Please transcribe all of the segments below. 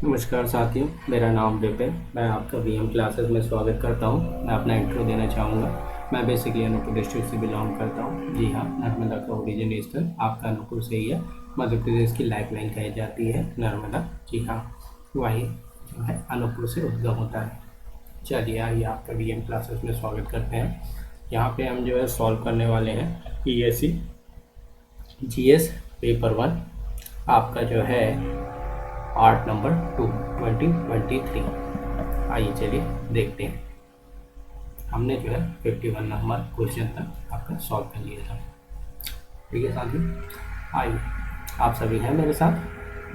नमस्कार साथियों, मेरा नाम विपिन। मैं आपका वीएम क्लासेस में स्वागत करता हूं। मैं अपना इंट्रो देना चाहूँगा। मैं बेसिकली अनूपपुर डिस्ट्रिक्ट से बिलोंग करता हूं। जी हाँ, नर्मदा का ओरिजिन स्थल आपका अनूपपुर से ही है। मध्य प्रदेश की लाइफलाइन कही जाती है नर्मदा। जी हाँ, वही जो है अनूपपुर से उद्गम होता है। चलिए आइए आपका वीएम क्लासेस में स्वागत करते हैं। यहाँ पे हम जो है सॉल्व करने वाले हैं पीएससी जीएस पेपर 1, आपका जो है पार्ट नंबर 2 2023। आइए चलिए देखते हैं। हमने जो है 51 नंबर क्वेश्चन तक आपका सॉल्व कर लिया था। ठीक है साथियों, आइए आप सभी हैं मेरे साथ?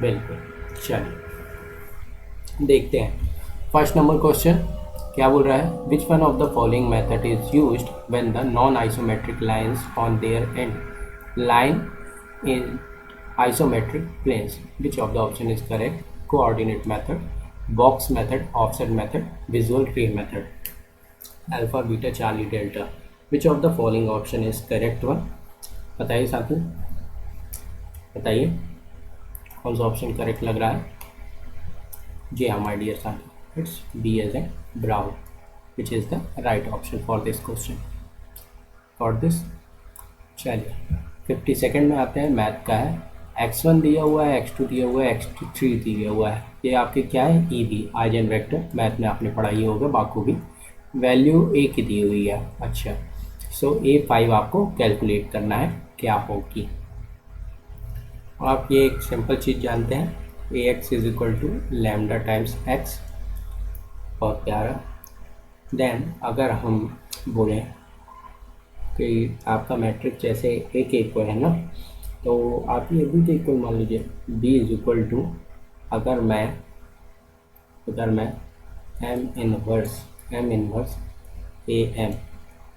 बिल्कुल, चलिए देखते हैं। फर्स्ट नंबर क्वेश्चन क्या बोल रहा है? Which one of the following method is used when the non isometric lines on their and line in isometric planes? Which of the option is correct? Coordinate method, box method, offset method, visual tree method. Alpha, beta, charlie, delta. Which of the following option is correct one? बताइए साथी, बताइए कौन सा option correct लग रहा है? जी हाँ माय डियर साथी, it's B as a brown, which is the right option for this question. For this चलिए 52nd में आते हैं। मैथ का है। x1 दिया हुआ है, x2 दिया हुआ है, x3 दिया हुआ है। ये आपके क्या है? E b eigenvector. Math में आपने पढ़ा ही होगा बाखूबी। वैल्यू ए की दी हुई है। अच्छा, सो A5 आपको कैलकुलेट करना है क्या होगी। आप ये एक सिंपल चीज़ जानते हैं, A x is equal to lambda times x. बहुत प्यारा। देन अगर हम बोलें कि आपका मैट्रिक्स जैसे ए के इक्वल है ना, तो आप ये बी के इक्वल मान लीजिए। बी इज इक्वल टू अगर मैं एम इनवर्स ए एम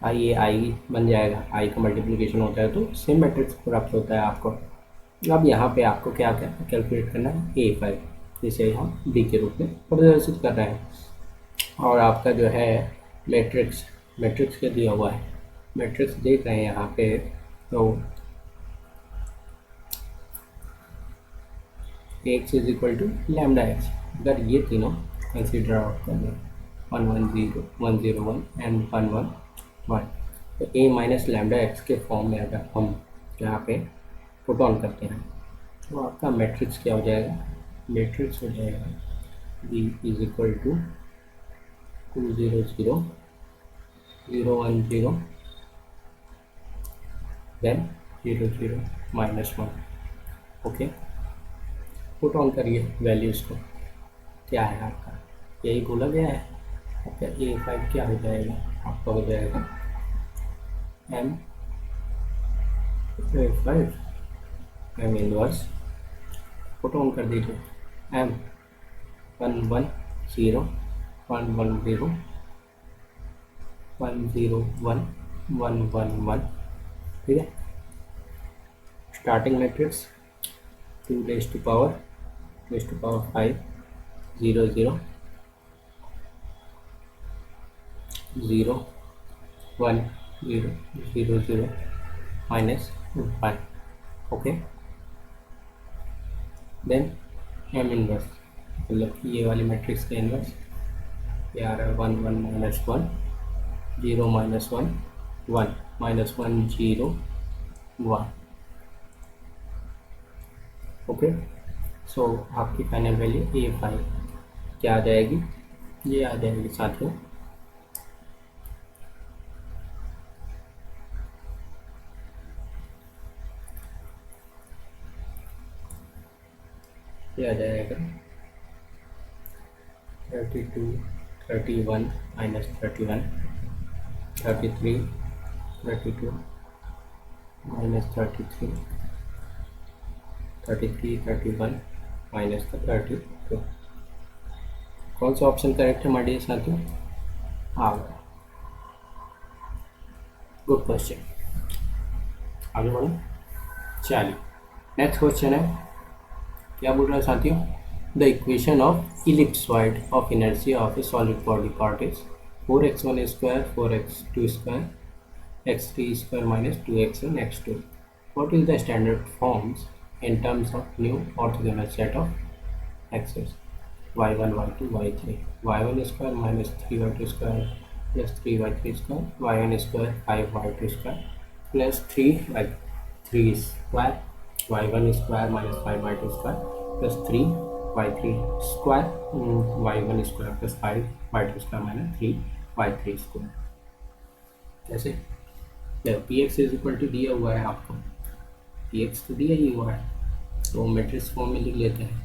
आई, ये आई बन जाएगा। आई का मल्टीप्लिकेशन होता है तो सेम मैट्रिक्स प्राप्त होता है आपको। अब यहाँ पे आपको क्या क्या कैलकुलेट करना है? A5, जिसे हम बी के रूप में प्रदर्शित कर रहे हैं। और आपका जो है मैट्रिक्स क्या दिया हुआ है? मैट्रिक्स देख रहे हैं यहाँ पे, तो x is equal to lambda x. अगर ये तीनों कंसिडर आउट कर लें, 1 1 0 1 0 1 एंड 1 1 1, तो ए माइनस लैम्डा एक्स के फॉर्म में अगर हम यहाँ पे पुट ऑन करते हैं तो आपका मैट्रिक्स क्या हो जाएगा? मैट्रिक्स हो जाएगा b is equal to 2 0 0 0 1 0 then 0 0 -1। Okay, put on करिए वैल्यूज़ को। क्या है आपका? यही बोला गया है आपका। A5 क्या हो जाएगा? आपका हो जाएगा m A5 m inverse. Put on कर दीजिए एम 1 1 0 1 1 0 1 0 1 1 1 1। ठीक है, starting matrix 2 raise to power 5 0 0 0 1 0 0 0 -1। Okay, then m inverse, मतलब कि ये वाली मैट्रिक्स का इनवर्स ये आ रहा है 1 1 -1 0 -1 1 -1 0 1। ओके, सो आपकी फाइनल वैल्यू A5 क्या आ जाएगी? ये आ जाएगी साथियों, ये आ जाएगा 32 31 -31 33 32 -33 33 31 -32। कौन सा ऑप्शन करेक्ट है हमारे साथियों? हाँ, गुड क्वेश्चन। आगे बढ़ो। चलिए नेक्स्ट क्वेश्चन है। क्या बोल रहा है साथियों? The equation of ellipsoid of inertia of A solid body part is 4x1 square 4x2 square x3 square -2x1 x2। What is the standard forms in terms of new orthogonal set of axes? y1 y2 y3 y1 square minus 3y2 square plus 3y3 square y1 square 5y2 square plus 3y3 square y1 square minus 5y2 square plus 3y3 square y1 square plus 5y2 square minus 3y3 square. कैसे? देखो p x is equal to दिया हुआ है आपको, P x तो दिया ही हुआ है, तो मैट्रिक्स फॉर्म में लिख लेते हैं।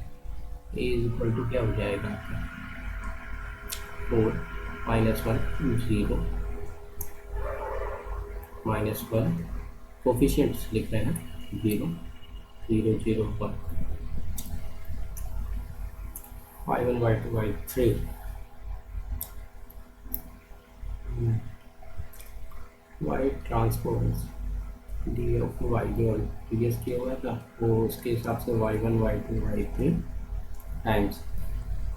ए इज इक्वल टू क्या हो जाएगा आपका 4 माइनस 1 0 माइनस 1 कोफिशिएंट्स लिख रहे हैं 0 0 0 1 y1 y2 y3 y transpose d of y जो प्रीवियस किया हुआ था वो उसके हिसाब से y1 y2 y3 टाइम्स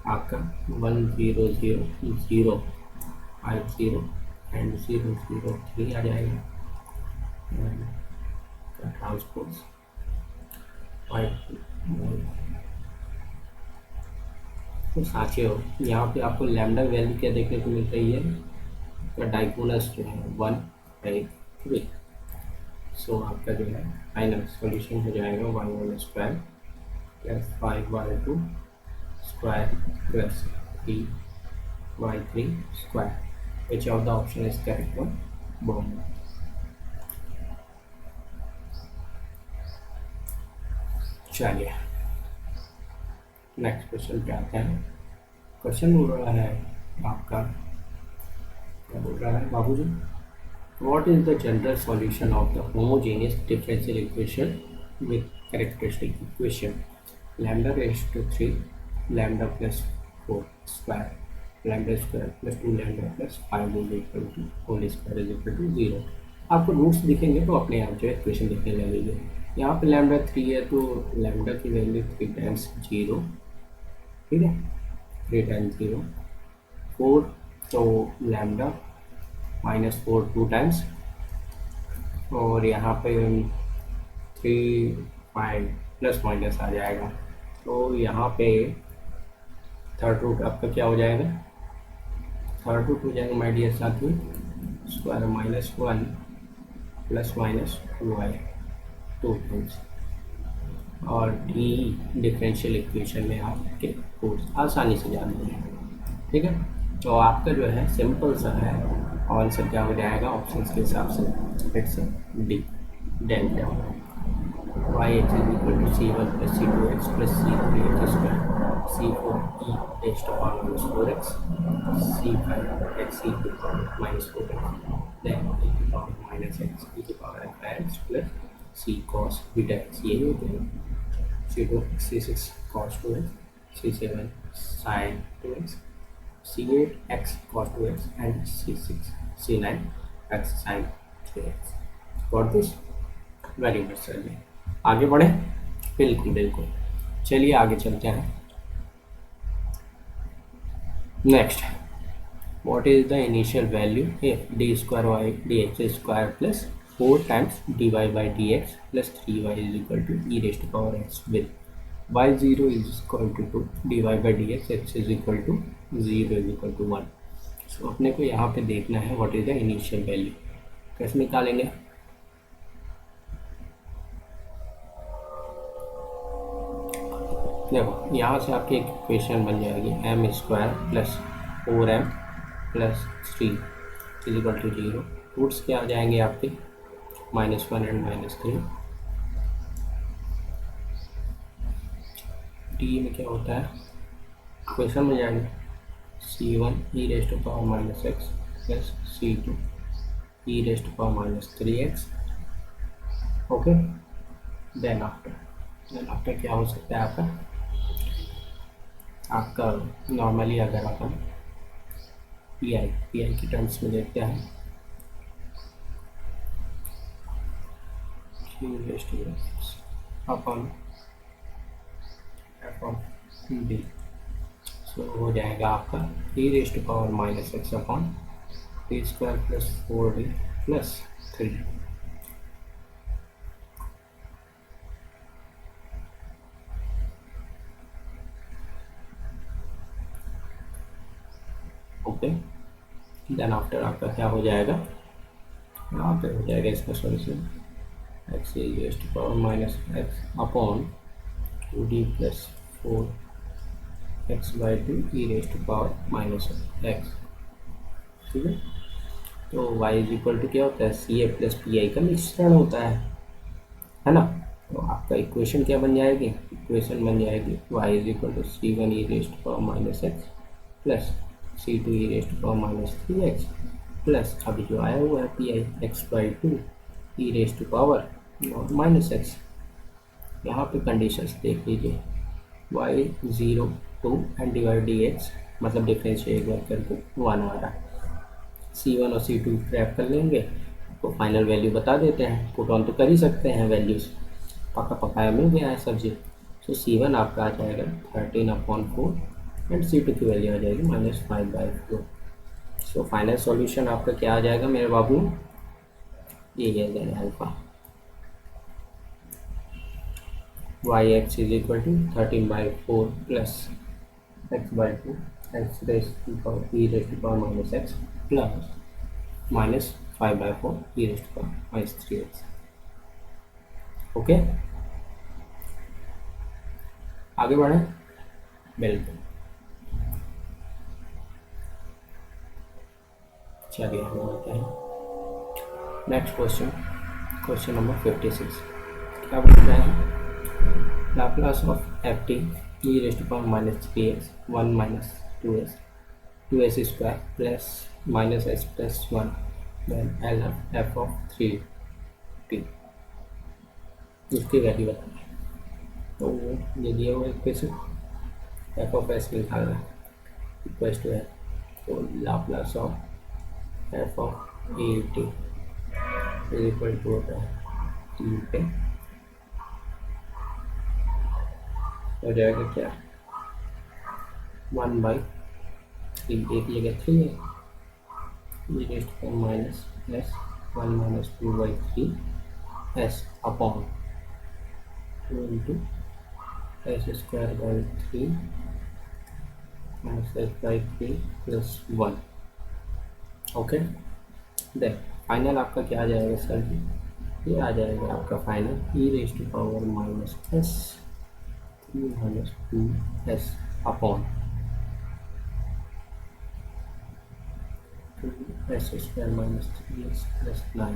आपका 1 0 0 0 5 0 एंड 0 0 3 आ जाएगा ट्रांसपोज तो साचे हो। यहाँ पे आपको लैम्डा वैल्यू क्या देखने को मिल रही है, तो डाइगोनल्स जो है 1 8 3। सो आपका जो है फाइनल सॉल्यूशन हो जाएगा y1 square plus 5y2 square plus 3y3 square. Which of the option is correct one? Bomb. चलिए नेक्स्ट क्वेश्चन पे आते हैं। क्वेश्चन बोल रहा है आपका, क्या बोल रहा है बाबू जी, what is the general solution of the homogeneous differential equation with characteristic equation lambda raised to 3 lambda plus 4 square lambda square plus 2 lambda plus 5 is equal to whole square is equal to 0। आपको roots दिखेंगे तो अपने आप जो है equation लिखने लगेंगे। यहाँ पे लैम्डा 3 है तो लैम्डा की वैल्यू 3 टाइम्स 0, ठीक है 3 टाइम्स 0 4, तो लैम्डा माइनस 4 2 टाइम्स, और यहाँ पे 3 5 प्लस माइनस आ जाएगा, तो यहाँ पे थर्ड रूट आपका क्या हो जाएगा, थर्ड रूट हो जाएगा माय डियर साथी square minus 1 plus minus 2i 2 times, और डी डिफरेंशियल इक्वेशन में आपके रूट्स आसानी से जानते हैं, ठीक है। तो आपका जो है सिंपल सा है, आंसर क्या हो जाएगा ऑप्शन के हिसाब से, it's D delta y x is equal to C one plus C two x plus C three x square C four e raised to power minus 4x C five x e to power minus 4x then e to power minus x e to power x plus C cos beta x, ये हो गया C two C six cos 2x C seven sine 2x C8 x cos 2x and C6 C9 x sin 3x। Got this? Very much चलिए आगे बढ़े, बिल्कुल बिल्कुल। चलिए आगे चलते हैं। Next, what is the initial value if d square y dx square plus 4 times dy by dx plus 3y is equal to e raised to power x with y0 is equal to 2 dy by dx x is equal to 0 is equal to 1। सो अपने को यहाँ पे देखना है what is the initial value, कैसे निकालेंगे। देखो यहाँ से आपकी एक इक्वेशन बन जाएगी m square plus 4m plus 3 is equal to 0। Roots क्या आ जाएंगे आपके -1 एंड -3। डी में क्या होता है, क्वेश्चन में जाएंगे C1 e raised to power minus x plus C2 e raised to power minus 3x। Okay, then after क्या हो सकता है आपका नॉर्मली अगर अपन पी आई की टर्म्स में देखते हैं q raised to x upon f of b, तो हो जाएगा आपका e raised to power minus x upon t square plus 4d plus 3। Okay, then after आपका क्या हो जाएगा, यहाँ पे हो जाएगा इसका solution x e to power minus x upon 2d plus 4 x by 2 e raise to power minus x. ठीक है, तो y इज इक्वल टू क्या होता है, सी ए प्लस पी आई का मिश्रण होता है ना। तो आपका इक्वेशन क्या बन जाएगी, इक्वेशन बन जाएगी y is equal to C one e raise to power minus x plus C two e raise to power minus 3x plus अभी जो आया हुआ है p i x by 2 e raise to power minus x. यहाँ पे conditions देख लीजिए, y 0 2 and divide d x मतलब डिफ्रेंशिएट करके 1 आ रहा है। C1 और C2 क्रैप कर लेंगे तो फाइनल वैल्यू बता देते हैं, पुट ऑन तो कर ही सकते हैं वैल्यूज़, पक्का पकाया मिल गया है सब्जी। सो C1 आपका आ जाएगा 13/4 एंड C2 की वैल्यू आ जाएगी -5/4। सो फाइनल सॉल्यूशन आपका क्या आ जाएगा मेरे बाबू, ये है then alpha yx is equal to 13/4 plus x by 2 x raise to power e raise to power minus x plus -5/4 e raise to power minus 3x। Okay, आगे बढ़ें, बिल्कुल। चलिए हम बढ़ते हैं नेक्स्ट क्वेश्चन, क्वेश्चन नंबर 56। क्या बोल रहे हैं, Laplace of f t e raise to power minus 3x 1 minus 2s square plus minus s plus 1 then l f of 3t, इसकी वैल्यू बताना है। तो ये दिया हुआ इक्वेशन एफ ऑफ एस निकालना है, इक्वेशन टू है तो Laplace of f of a t is equal to होता है टी पे हो जाएगा क्या 1/3, एक जगह 3 है, e raised to minus s 1 minus 2/3 s upon 2 into s square by 3 minus s by 3 plus 1। Okay, then final आपका क्या आ जाएगा सर जी, ये आ जाएगा आपका final e raised to power minus s 3 minus 2s upon s square minus 3s plus 9.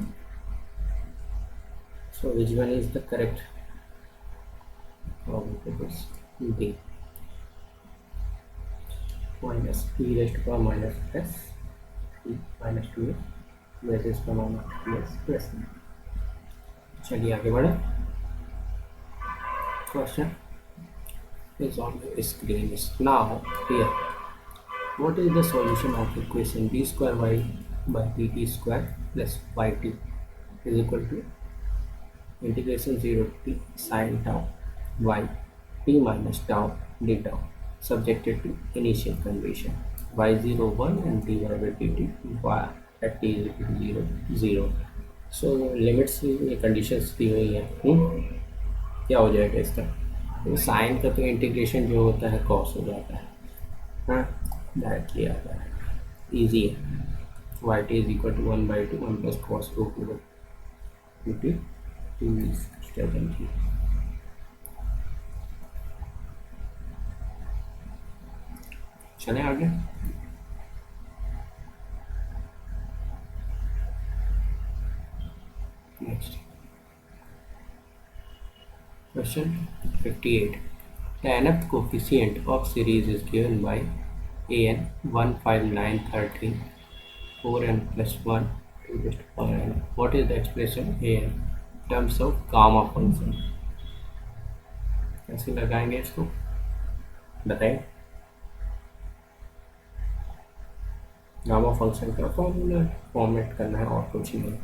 So which one is the correct? It is D. Minus e raised to power minus s e minus 2s raised to minus 3s plus 9. चलिए आगे बढ़े, question is on the screen is now here. What is the solution of equation d square y by dt square plus yt is equal to integration 0 to t sin tau y t minus tau d tau subjected to initial condition y0 1 and dy by dt y at t is equal to 0 0. So limits ये conditions दी हुई हैं, क्या हो जाएगा इसका, sign का तो integration जो होता है कॉस हो जाता है, हाँ डायरेक्टली आता है, ईजी है। Y t is equal to 1/2 1 plus cos root over 2t 2 is स्टेटन थी। चलें आगे, next question 58। The nth coefficient of series is given by an 1 5 9 13 4n plus 1 to the power n. What is the expression an in terms of gamma function? कैसे लगाएंगे इसको बताएं। Gamma function का formula format करना है और कुछ नहीं।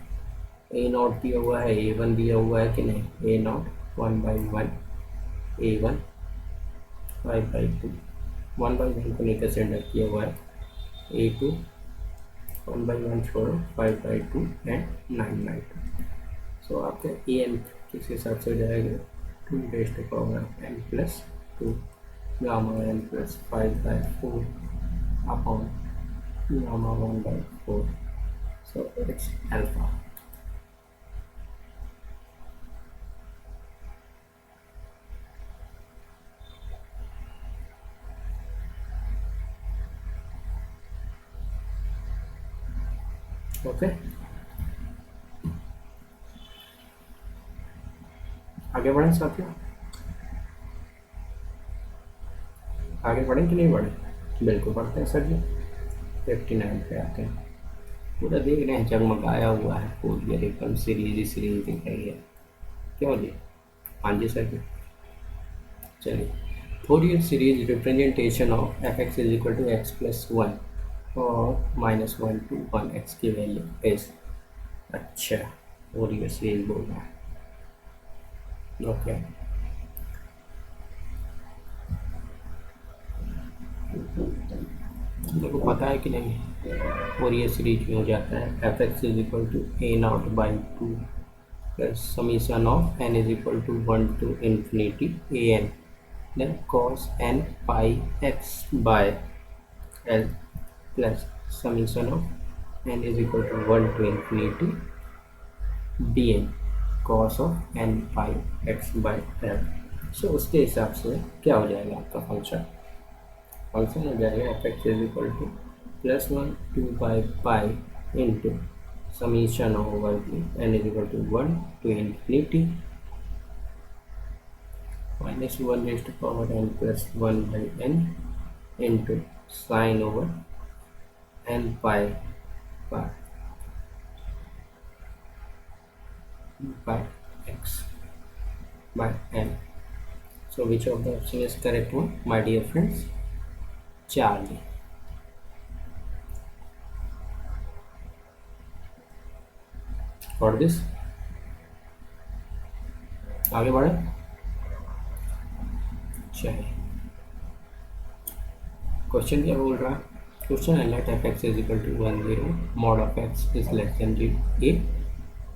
ए नॉट दिया हुआ है, ए वन दिया हुआ है कि नहीं, ए नॉट 1/1 ए वन 5/2 1/1 को लेकर सेंडर किया हुआ है, A2 1/1 छोड़ो 5/2 एंड 9/2। सो आपका an किस हिसाब से हो जाएगा 2 raised to power n plus 2 gamma n plus 5/4 upon gamma 1 by 4. So it's alpha. Okay, आगे बढ़ें साथियों, आगे बढ़ें कि नहीं बढ़ें? बिल्कुल बढ़ते हैं सर जी। 59 पे आते हैं। पूरा देख रहे हैं जगमगाया हुआ है, फोरियर एकदम सीरीज ही सीरीज दिख रही है। क्यों जी? हाँ जी सर जी। चलिए, Fourier series representation of f x is equal to x plus one और minus one to one x की वैल्यू इज। अच्छा, फोरियर सीरीज बोल रहा है। ओके, देखो पता है कि नहीं और ये सीरीज में हो जाता है f x is equal to a naught by two plus summation of n is equal to one to infinity a n then cos n pi x by l plus summation of n is equal to one to infinity d n cos of n pi x by l. So उसके हिसाब से क्या हो जाएगा आपका function? Function हो जाएगा f x is equal to plus one two by pi into summation over n is equal to one to infinity minus one raise to power n plus one by n into sine over n pi by x by n. So which of the option is correct one, my dear friends? Charlie. For this आगे बढ़े। चलिए, question क्या बोल रहा है? Question है let f x is equal to one zero mod of x is less than a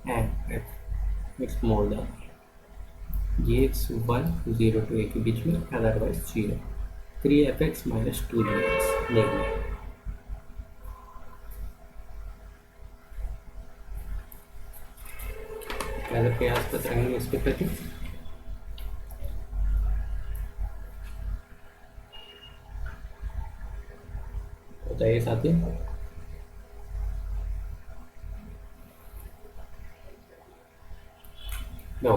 and x more than g x one zero to a के बीच में otherwise zero. Three f x minus two d x लेंगे। क्या प्रयास कर रहेंगे इसके प्रति? बताइए साथी। No,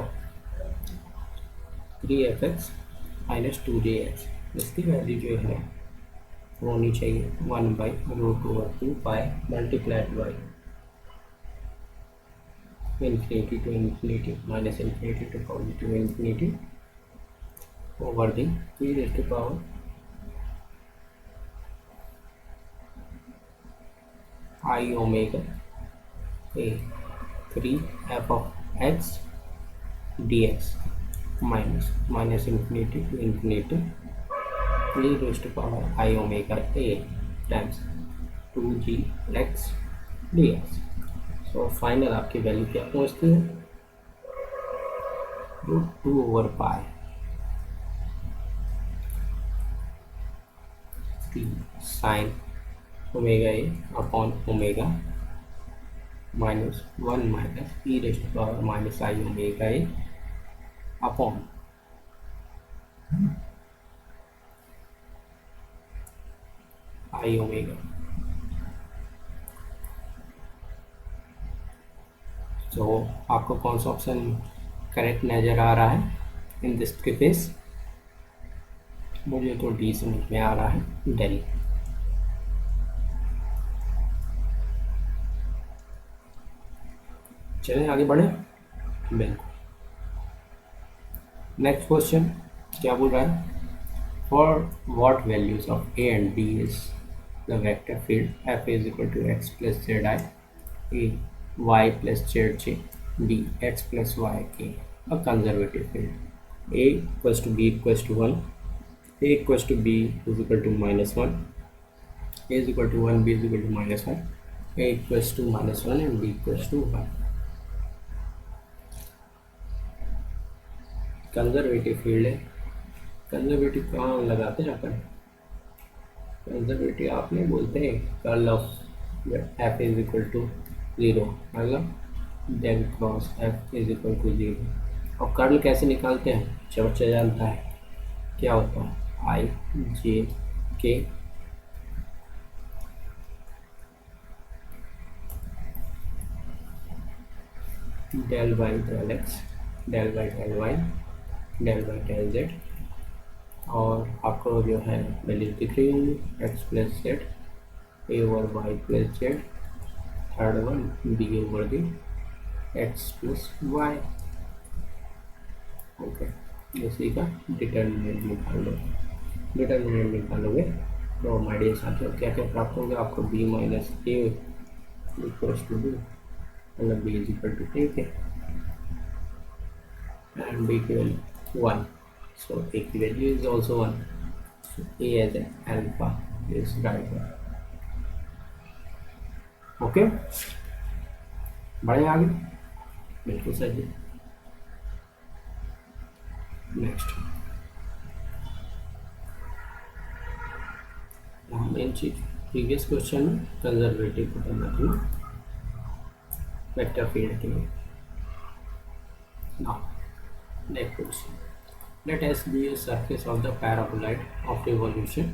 three f x minus two d x इसकी वैल्यू जो है वो होनी चाहिए one by root over to pi multiplied by infinity to infinity minus infinity to positive infinity over the e raised to power I omega a 3 f of x dx minus infinity to infinity e raised to power I omega a times 2g x dx। तो final आपकी value क्या पहुंचती है? Root two over pi sine omega a upon omega minus one minus e raised to power minus i omega a upon i omega. तो आपको कौन सा option correct नज़र आ रहा है इन दिस केस? मुझे तो डी समझ में आ रहा है, दिल्ली। चलिए आगे बढ़े। बिल्कुल, नेक्स्ट क्वेश्चन क्या बोल रहा है? For what values of a and b is the vector field f is equal to x plus z i a y plus zj d x plus y k a conservative field a equals to b equals to 1 a equals to b is equal to minus 1 a is equal to 1 b is equal to minus 1 a equals to minus 1 and b equals to 1। Conservative field है। Conservative कहाँ लगाते हैं अपन? Conservative आप नहीं बोलते हैं curl of f is equal to zero, मतलब del cross f is equal to zero. और कर्ल कैसे निकालते हैं? अच्छा बच्चा जानता है क्या होता है? I j k del by del x, del by del y, del by del z, और आपको जो है वैल्यू दिख रही होंगी x plus z, a over y plus z, third one b over the x plus y. Okay, इसी का determinant निकाल लो। डिटर्मिनेंट निकालोगे तो माय डियर साथियों क्या क्या प्राप्त होगा आपको? B minus a equals to b, मतलब b is equal to a k, and b की value 1, so a की value is also 1, so a as an alpha is right one. Okay, बढ़े आगे, बिल्कुल सही। नेक्स्ट मेन चीज previous question में conservative को करना थी वेक्टर फील्ड के लिए। Now next question, let S be a surface of the paraboloid of revolution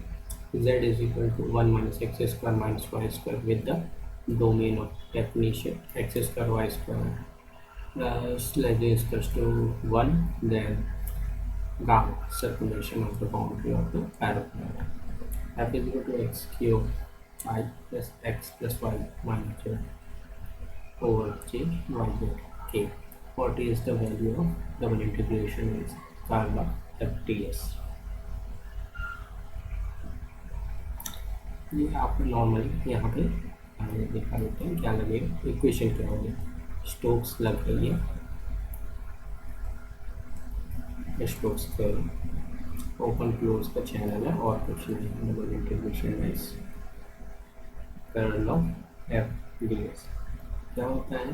z is equal to 1 minus x square minus y square with the domain of definition x square y square plus less than equals to 1, then gamma circulation of the boundary of the paraboloid f is equal to x cube I plus x plus y minus z over j y z k. What is the value of double integration is karma fts? ये आप normally यहाँ पे दिखा देते हैं क्या लगेगा, equation क्या होगी, स्टोक्स लग रही है, स्टोक्स ओपन क्लोज का चैनल है और कुछ नहीं। Double integration is curl of f d s क्या होता है?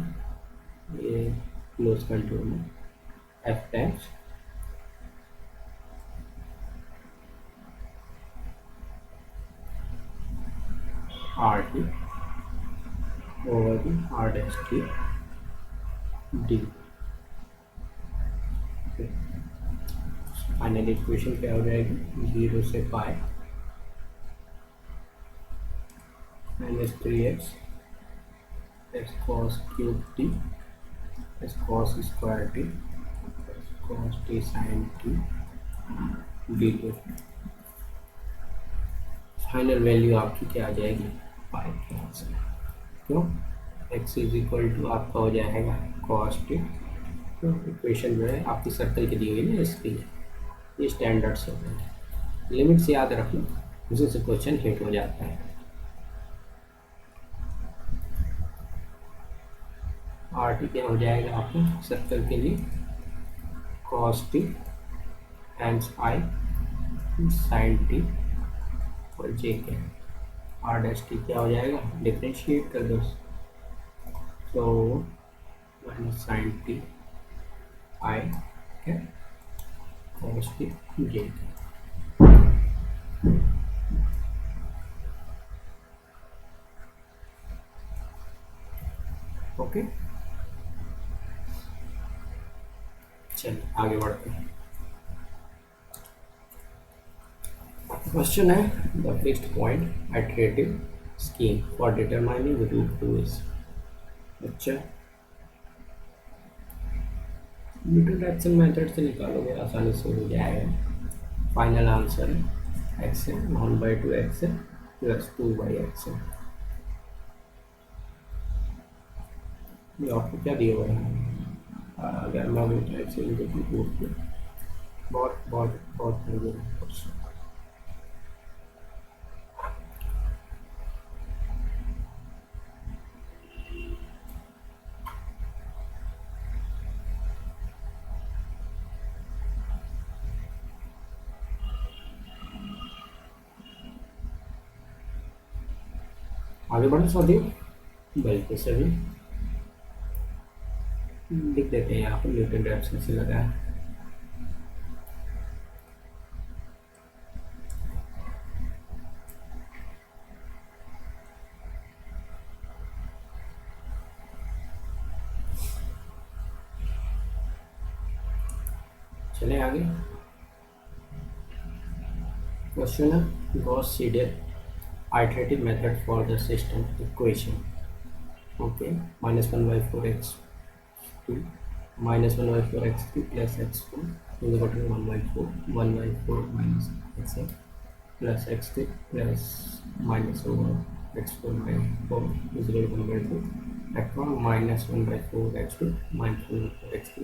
ये क्लोज कंट्रोल में f tax r t over the r dash t d. Final equation क्या हो जाएगी? 0 से pi minus 3x x cos cube t x cos square t x cos t sine t d t. Final value आपकी क्या आ जाएगी? पाई के answer. क्यों? x is equal to आपका हो जाएगा कॉस टी, तो इक्वेशन जो है आपकी सर्कल की दी हुई है इसके लिए ये स्टैंडर्ड्स होते हैं। लिमिट से याद रख लो, उसी से क्वेश्चन हिट हो जाता है। आर टी क्या हो जाएगा आपको सर्कल के लिए? Cos t times i sine t और जे के। आर डैश टी क्या हो जाएगा? डिफ्रेंशिएट कर दो, तो माइनस साइन टी आई है कॉस टी जे के। ओके, चलिए आगे बढ़ते हैं। क्वेश्चन है the fixed point iterative scheme for determining root 2 is. अच्छा, न्यूटन रैप्सन मेथड से निकालोगे आसानी से हो जाएगा। फाइनल आंसर है एक्स है 1/2 एक्स है प्लस 2/x है। ये आपको क्या दिया हुआ है? अगर मैं एक्स बहुत बहुत बहुत आगे बढ़े सभी, बिल्कुल सभी लिख देते हैं यहाँ पर न्यूटन रैप्सन से लगा है। चलें आगे। क्वेश्चन है Gauss Seidel iterative method for the system equation. Okay, -1/4x2 -1/4x3 plus x4 is equal to 1/4 1/4 minus x8 plus x3 plus minus over x4 by 4 is equal to 1/2 x1 minus 1/4 x2 minus 1/4 x3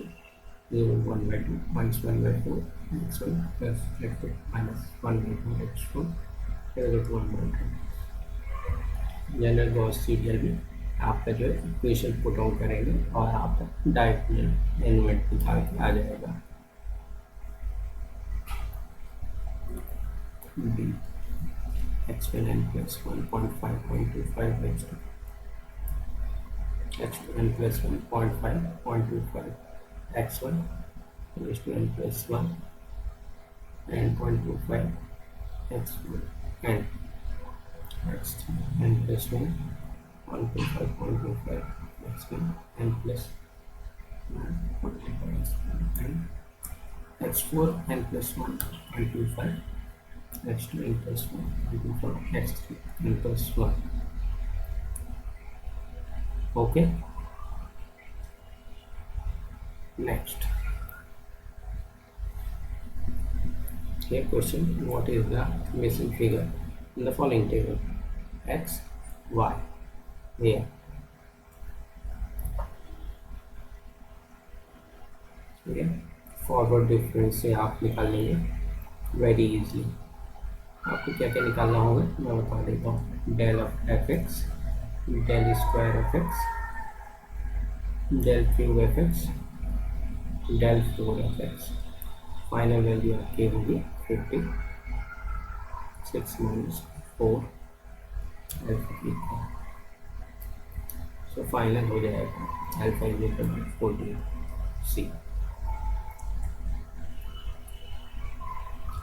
is equal to 1/2 minus 1/4 x1 plus x2 minus 1/4 x4 is equal to 1/2। General Gauss serial में आपका जो है equation put on करेंगे और आपका direct element निकाल के आ जाएगा। B exponent plus 1.5.25 exponent plus 1.5.25 x1 exponent plus 1 and 0.25 x1 and x3 and plus 1 1.5 x1 and plus 1.25 and x4 and plus 1.25 x2 and plus 1.25 x3 and plus 1। okay, next here question, what is the missing figure in the following table? X y here forward difference से आप निकाल लेंगे very easily. आपको क्या क्या निकालना होगा मैं बता देता हूँ। Del of f x, del square f x, del cube f x, del four f x. Final value आपकी होगी 56 minus 4 alpha equal, so final हो जाएगा alpha is equal to 14 C.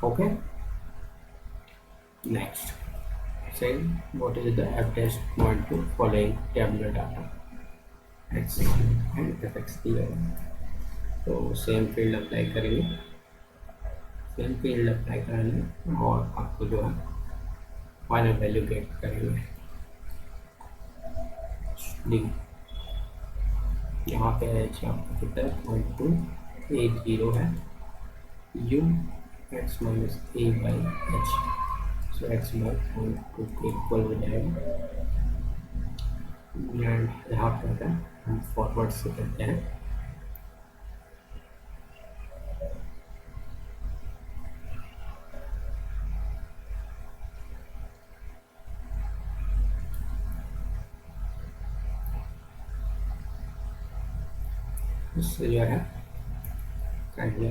okay, next say what is the f dash point to following tabular data x and fx दिया है तो same field apply करेंगे, same field apply करेंगे और आपको जो है फाइनल वैल्यू गेट करेंगे। डी यहाँ पे एच आपका कितना है 0.280 है, you x minus A by H, so x by 0.2 के इक्वल हो जाएगा। एंड यहाँ पे आता है हम फॉरवर्ड से करते हैं, इससे जो है काइंडली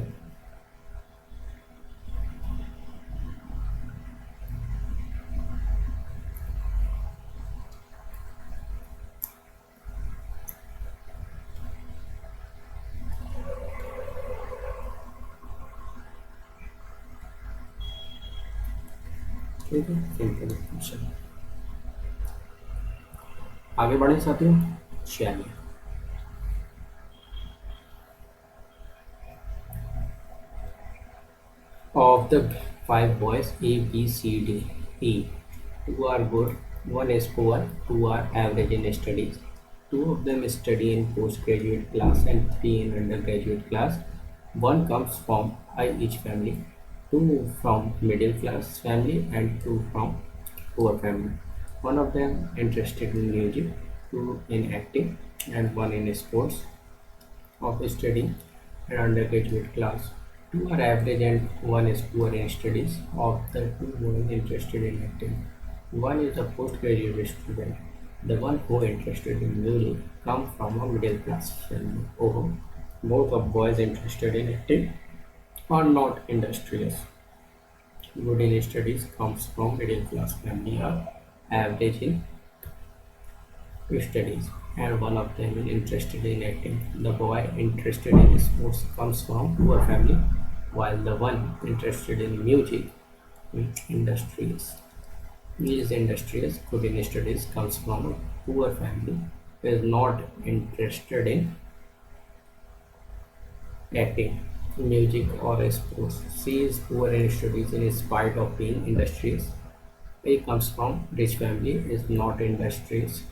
ठीक है। सिंपल क्वेश्चन आगे बढ़े साथियों। चलिए of the 5 boys A, B, C, D, E, 2 are good, 1 is poor, 2 are average in studies. 2 of them study in postgraduate class and 3 in undergraduate class. 1 comes from high each family, 2 from middle class family and 2 from poor family. 1 of them interested in music, 2 in acting and 1 in sports. Of studying in undergraduate class, 2 are average and 1 is poor in studies. Of the 2 who is interested in acting, 1 is a postgraduate student. The one who is interested in music comes from a middle class family. Oh, both of boys interested in acting are not industrious. Good in studies comes from middle class family or average in studies, and 1 of them is interested in acting. The boy interested in sports comes from poor family, while the one interested in music is industrious. He is industrious. Good in studies comes from a poor family, is not interested in acting. music or sports. C is poor in studies in spite of being industrious. A comes from rich family, is not industrious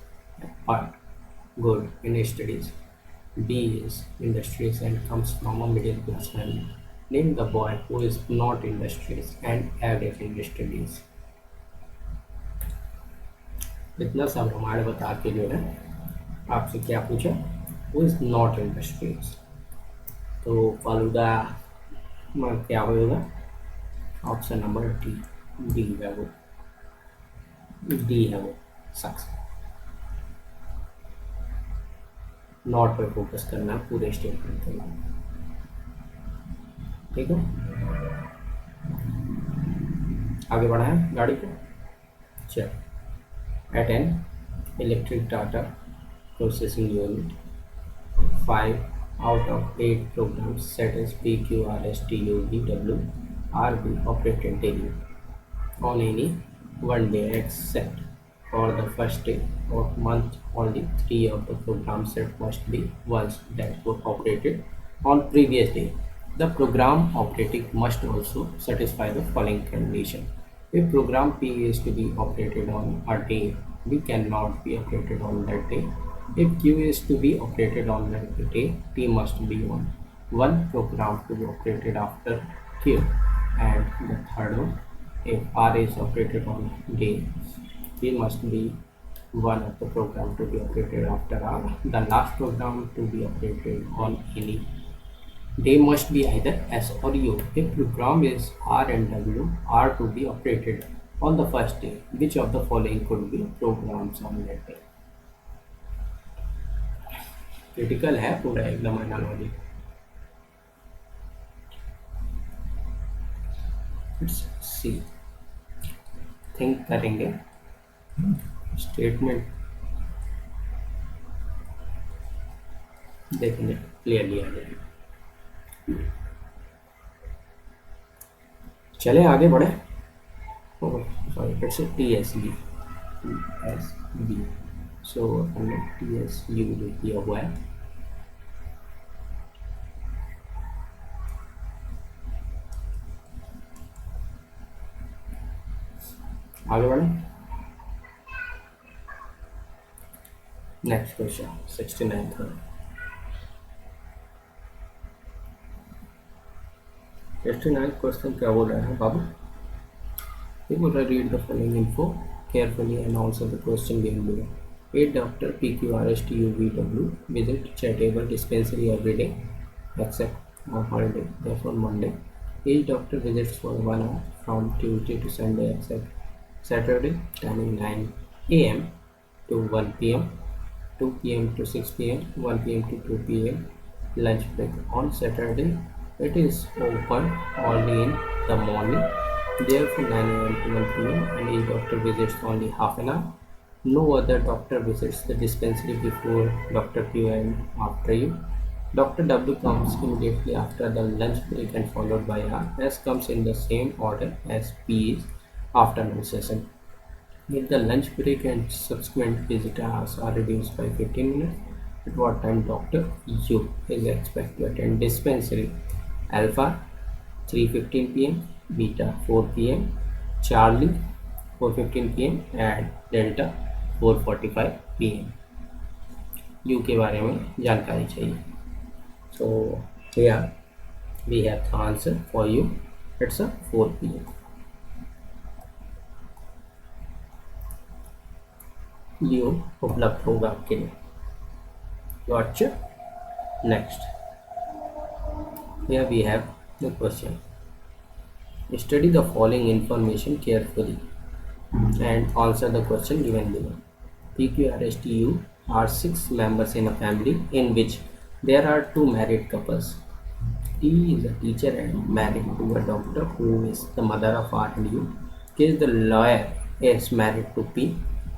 but good in studies. B is industrious and comes from a middle class family. Name the boy who is not industrious and average in studies. इतना सब हमारे बता के जो है आपसे क्या पूछा, वो इज नॉट इंडस्ट्रीज। तो फालूदा में क्या होगा, ऑप्शन नंबर डी, डी है वो, डी है वो सक्स। नॉट पे फोकस करना है पूरे स्टेटमेंट के लिए, ठीक है। आगे बढ़ा है गाड़ी को, चल। At an electric data processing unit, 5 out of 8 programs set as P, Q, R, S, T, U, V, W are being operated daily on any one day except for the first day of month. Only 3 of the program set must be ones that were operated on previous day. The program operating must also satisfy the following condition. If program P is to be operated on a day, V cannot be operated on that day. If Q is to be operated on that day, T must be on one program to be operated after Q. And the third one, if R is operated on day, V must be one of the program to be operated after R. The last program to be operated on any they must be either S or U. If program is R and W are to be operated on the first day, which of the following could be programs on that day? Critical है पूरा एकदम analogy. It's C, think करेंगे, statement देखेंगे, clearly आ जाएगा। चले आगे बढ़े। Sorry, it's T S B, T S B. So हमने टी एस यू जो किया हुआ है, आगे बढ़े। नेक्स्ट क्वेश्चन 69 69 क्वेश्चन क्या बोल रहा है बाबू, ये बोल रहा है read the following info carefully and answer the question given below. A doctor P, Q, R, S, T, U, V, W visit charitable dispensary every day except on holiday, therefore Monday. Each doctor visits for 1 hour from Tuesday to Sunday except Saturday, timing 9 a.m. to 1 p.m., 2 p.m. to 6 p.m., 1 p.m. to 2 p.m. Lunch break on Saturday. It is open only in the morning, therefore 9 a.m. to 1 p.m. and each doctor visits only half an hour. No other doctor visits the dispensary before Dr. Q and after you. Dr. W comes immediately after the lunch break and followed by R. S comes in the same order as P's afternoon session. If the lunch break and subsequent visit hours are reduced by 15 minutes, at what time Dr. U is expected to attend dispensary? Alpha 3:15 p.m., Beta 4 p.m., Charlie 4:15 p.m. and Delta 4:45 p.m. U के बारे में जानकारी चाहिए। So here we have the answer for you. It's a 4 p.m. U उपलब्ध होगा आपके लिए। Gotcha. Next, here we have the question. Study the following information carefully and answer the question given below. PQRSTU are 6 members in a family in which there are 2 married couples. T is a teacher and married to a doctor who is the mother of R and U. K is the lawyer, is married to P.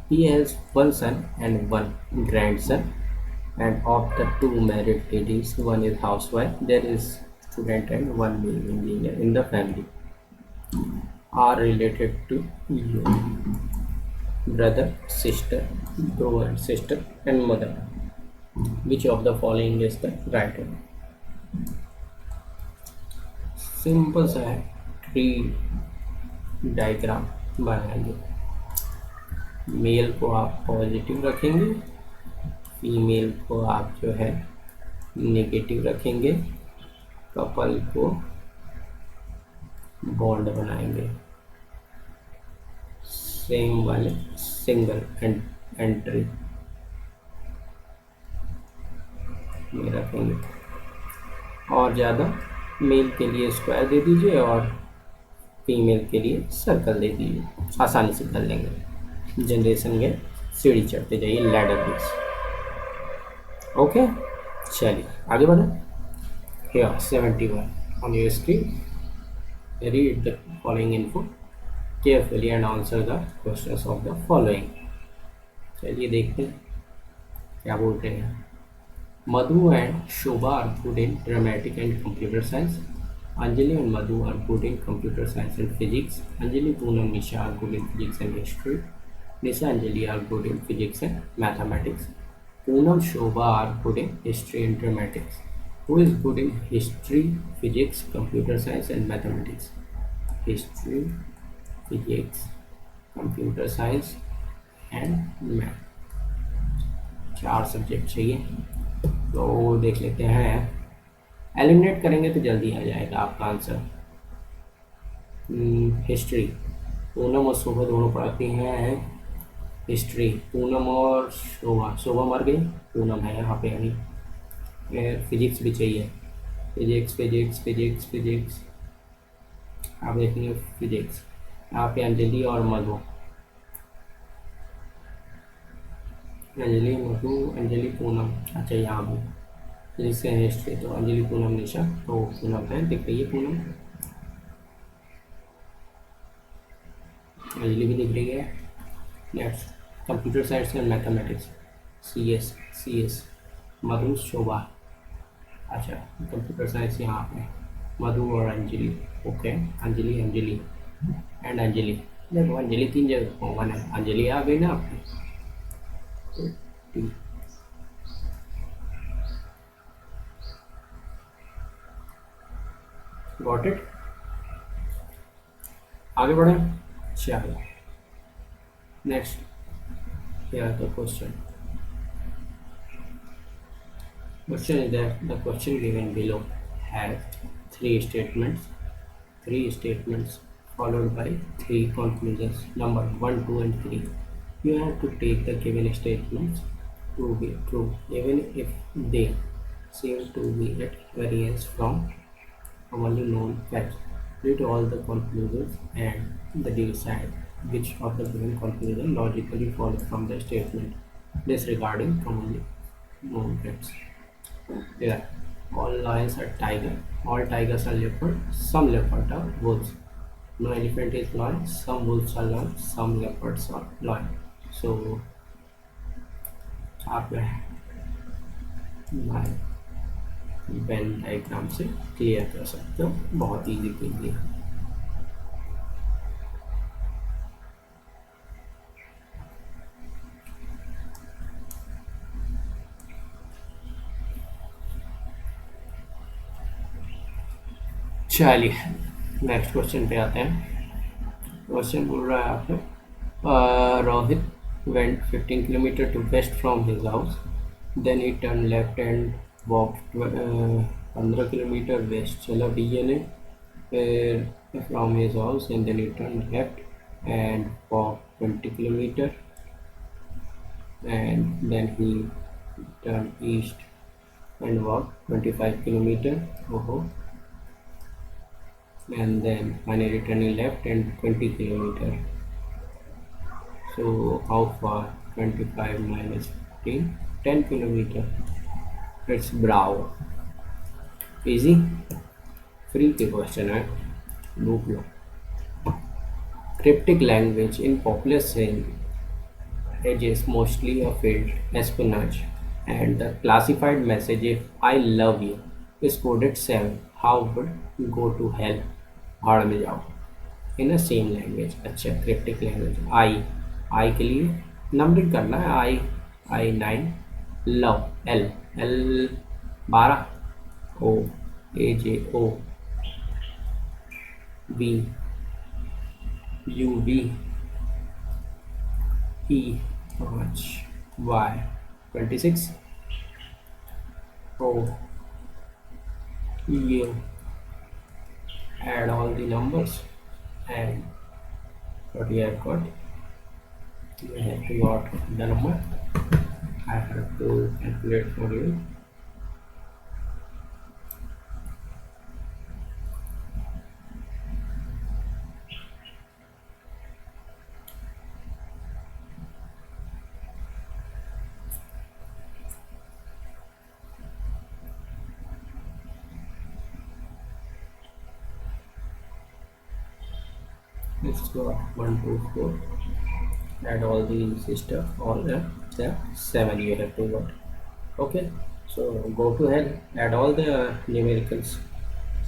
P has 1 son and 1 grandson, and of the 2 married ladies, 1 is housewife. There is student and 1 male engineer in the family. Are related to U. Brother, sister, bro and sister, and mother. Which of the following is the right one? Simple सा है, tree diagram बनाएंगे। Mail को आप positive रखेंगे, female को आप जो है नेगेटिव रखेंगे, कपल को बॉन्ड बनाएंगे, सेम वाले सिंगल एंट्री में रखेंगे। और ज़्यादा मेल के लिए स्क्वायर दे दीजिए और फीमेल के लिए सर्कल दे दीजिए, आसानी से कर लेंगे। जनरेशन में सीढ़ी चढ़ते जाइए, लैडर बेस। ओके, चलिए आगे बढ़ें। Here 71 on your screen. Read the following info carefully and answer the questions of the following. चलिए देखते हैं क्या बोलते हैं। Madhu and Shobha are good in dramatic and computer science. Anjali and Madhu are good in computer science and physics. Anjali, Poonam, Nisha are good in physics and history. Nisha and Anjali are good in physics and mathematics. Poonam, Shobha are good in history and dramatics. Who is good in history, physics, computer science and mathematics? History, physics, computer science and math, 4 subject चाहिए। तो देख लेते हैं, eliminate करेंगे तो जल्दी आ जाएगा आपका आंसर। हिस्ट्री, पूनम और शोभा दोनों पढ़ती हैं हिस्ट्री। पूनम और शोभा, शोभा मर गई, पूनम है यहाँ पे अभी। फिजिक्स भी चाहिए, फिजिक्स फिजिक्स फिजिक्स फिजिक्स, आप देखेंगे फिजिक्स। यहाँ पे अंजलि और मधु, अंजलि मधु अंजलि पूनम, अच्छा यहाँ भी फिजिक्स एंड हिस्ट्री, तो अंजलि पूनम निशा, तो पूनम है, दिख रही है पूनम, अंजलि भी दिख रही है। Next computer science and mathematics, C S Madhu Shobha, अच्छा कंप्यूटर साइंस यहाँ पे मधु और अंजलि। ओके, अंजलि एंड अंजलि, देखो अंजलि 3 जगह कॉमन है, अंजलि आ गई ना आपकी। गॉट इट, आगे बढ़े। चलो next, here the question is that the question given below has 3 statements followed by 3 conclusions, number 1, 2 and 3. You have to take the given statements to be true even if they seem to be at variance from commonly known facts. Read all the conclusions and decide which of the given conclusion logically follows from the statement disregarding commonly known facts. Yeah, all lions are tiger, all tigers are leopard, some leopards are wolves. No elephant is lion, some wolves are lion, some leopards are lion. So आप Venn diagram से clear कर सकते हो, बहुत easy चीज है। चलिए next question पे आते हैं। क्वेश्चन बोल रहा है आपने, Rohit went 15 kilometer to west from his house, then he turned left and walked 15 kilometer west, चला भैया ने फिर from his house and then he turned left and walked 20 kilometer and then he turned east and walked 25 kilometer. And then finally turning left and 20 kilometer. So how far? 25 minus 15, 10 kilometer. It's bravo, easy, free के question है, loop low. Cryptic language in popular saying is mostly a failed espionage, and the classified message "if I love you" is coded 7. How would go to hell? भाड़ में जाओ, in same language. अच्छा, cryptic language, आई के लिए numbering करना है, आई 9, love L 12, O A J O V U V E H Y 26 O U. Add all the numbers and what you have got. You have to got the number. I have to calculate for you. Let's go 1, 2, 4. Add all the stuff, all the 7 you have to got. Okay, so go to hell, add all the numericals.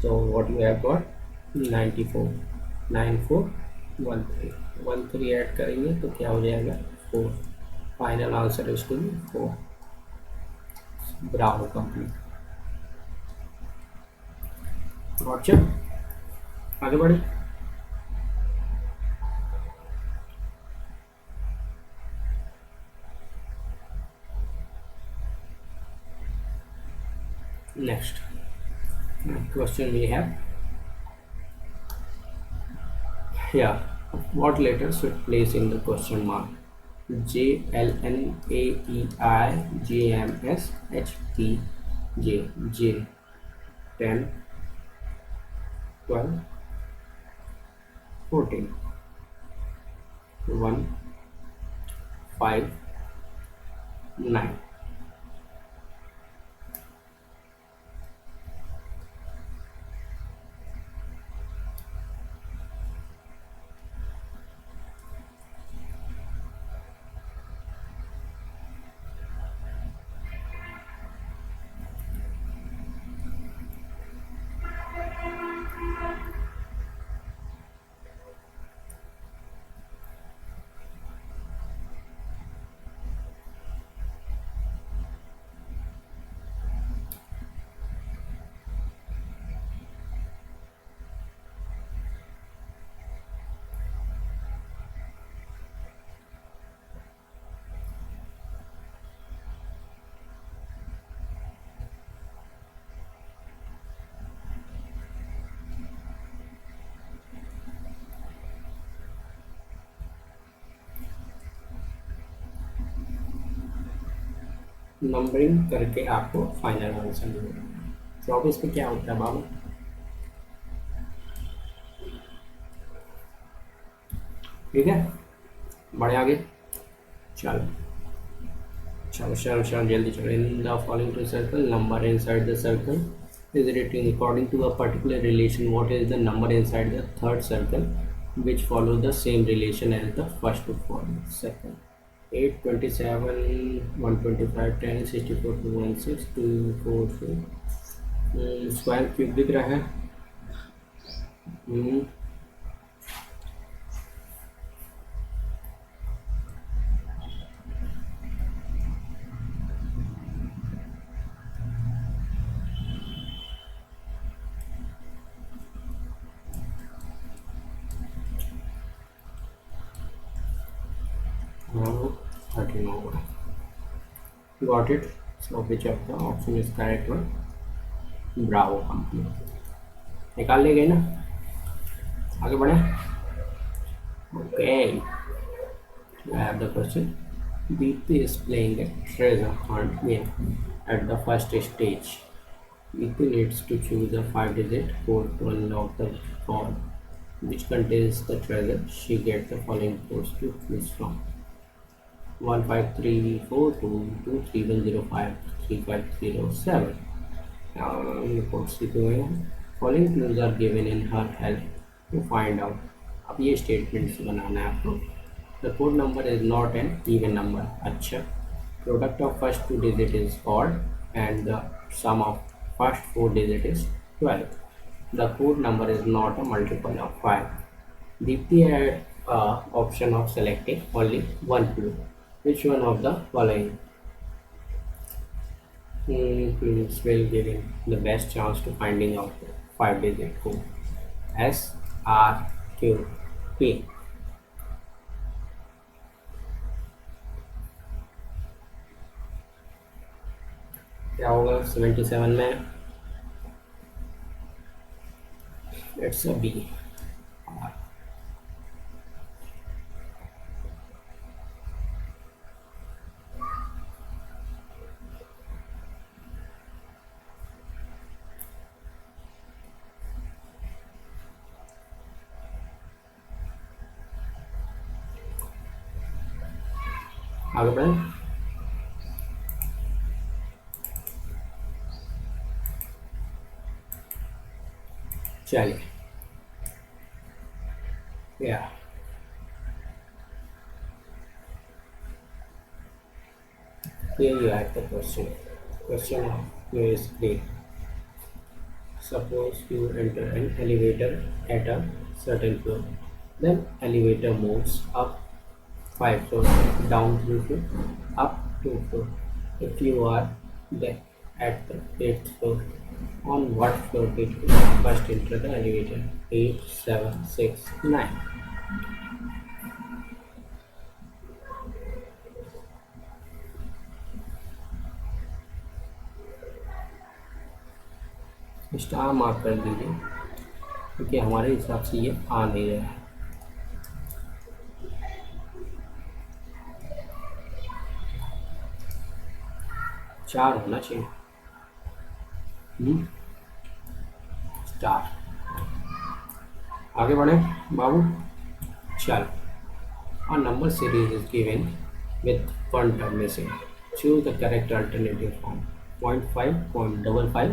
So what you have got 94 9413 13 add करेंगे तो क्या हो जाएगा 4. Final answer is to be 4. Bravo company. अच्छा, आगे बढ़े. Next question we have. Yeah, what letter should place in the question mark? J L N A E I J M S H P J J 10 12 14 1 5 9. Numbering करके आपको final answer मिलेगा. 24 पे क्या होता है बाबू? ठीक है, बढ़े आगे. चलो चलो चलो चलो जल्दी चलो. In the following two circle, number inside the circle is written according to a particular relation. What is the number inside the third circle which follow the same relation as the first two following circle? 8 27 125 10 64 216 244. Square cube दिख रहा है. Got it. So which of the option is correct one? Bravo company. निकाल ले गए ना. आगे बढ़े. Okay, I have the question. BP is playing a treasure hunt game at the first stage. BP needs to choose a 5-digit code to unlock the vault which contains the treasure. She gets the following codes to choose from: 15342231053507. Codes लिखे हुए हैं. Following clues are given in her help to find out. अब ये statements बनाना है आपको. The code number is not an even number. अच्छा. Product of first two digit is odd and the sum of first four digit is 12. The code number is not a multiple of 5. Deepti had option of selecting only one clue. Which one of the following clues will give him the best chance to finding out the 5-digit code? S r q p. क्या होगा 77 में? It's a B. आगे बढ़े। चलिए, या here you have the question. Question here is clear. Suppose you enter an elevator at a certain floor. Then elevator moves up 5 floors, down 3 floors, up 2 floors. If you are there at the 8th floor, on what floor did you first enter the elevator? 8, 7, 6, 9. Star mark कर दीजिए क्योंकि हमारे हिसाब से ये आ नहीं रहा है। चार होना चाहिए। स्टार। आगे बढ़े बाबू। चल, a number series is given with one term missing. Choose the correct alternative form. 0.5, 0.55,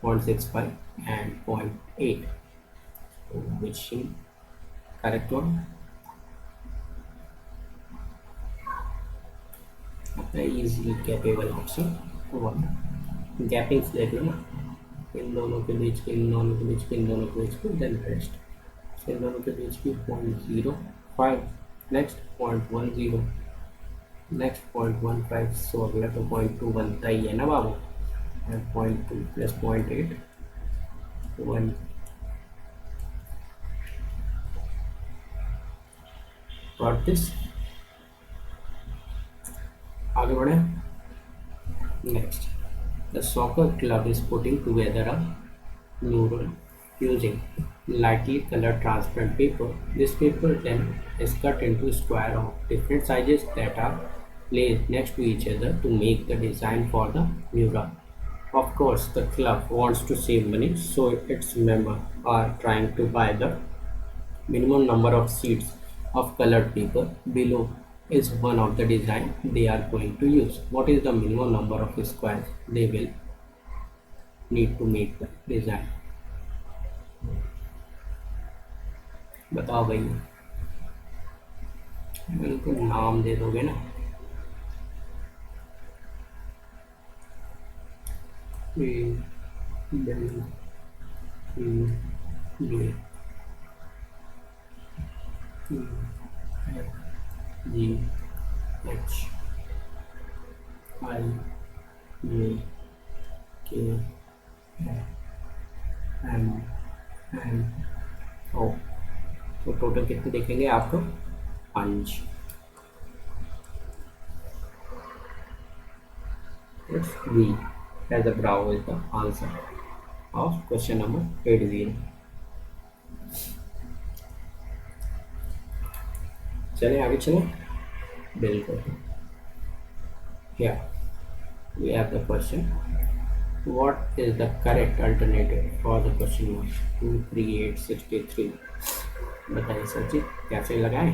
0.65 and 0.8. So which is correct one? Easily capable option one. गैपिंग्स देख लो ना, इन दोनों के बीच की, इन दोनों के बीच की, इन दोनों के बीच की, देन रेस्ट। इन दोनों के बीच की 0.05, नेक्स्ट 0.10, नेक्स्ट 0.15। सो अगला तो 0.2 बनता ही है ना बाबू। 0.2 प्लस 0.8 1। और दिस। आगे बढ़े। Next, the soccer club is putting together a mural using lightly colored transparent paper. This paper then is cut into squares of different sizes that are placed next to each other to make the design for the mural. Of course, the club wants to save money, so its members are trying to buy the minimum number of sheets of colored paper below is one of the design they are going to use. What is the minimum number of squares they will need to make the design? बताओ भाई, बिल्कुल नाम दे दोगे ना? A, W, E, D, E, F, G, H, I, J, K, L, M, N, O। तो total कितने देखेंगे आपको? 5। It's V as the brow is the answer of question number 80. चलें आगे चलें। बिल्कुल। Here we have the question. What is the correct alternative for the question number 23863? बताइए sir जी, कैसे लगाएं?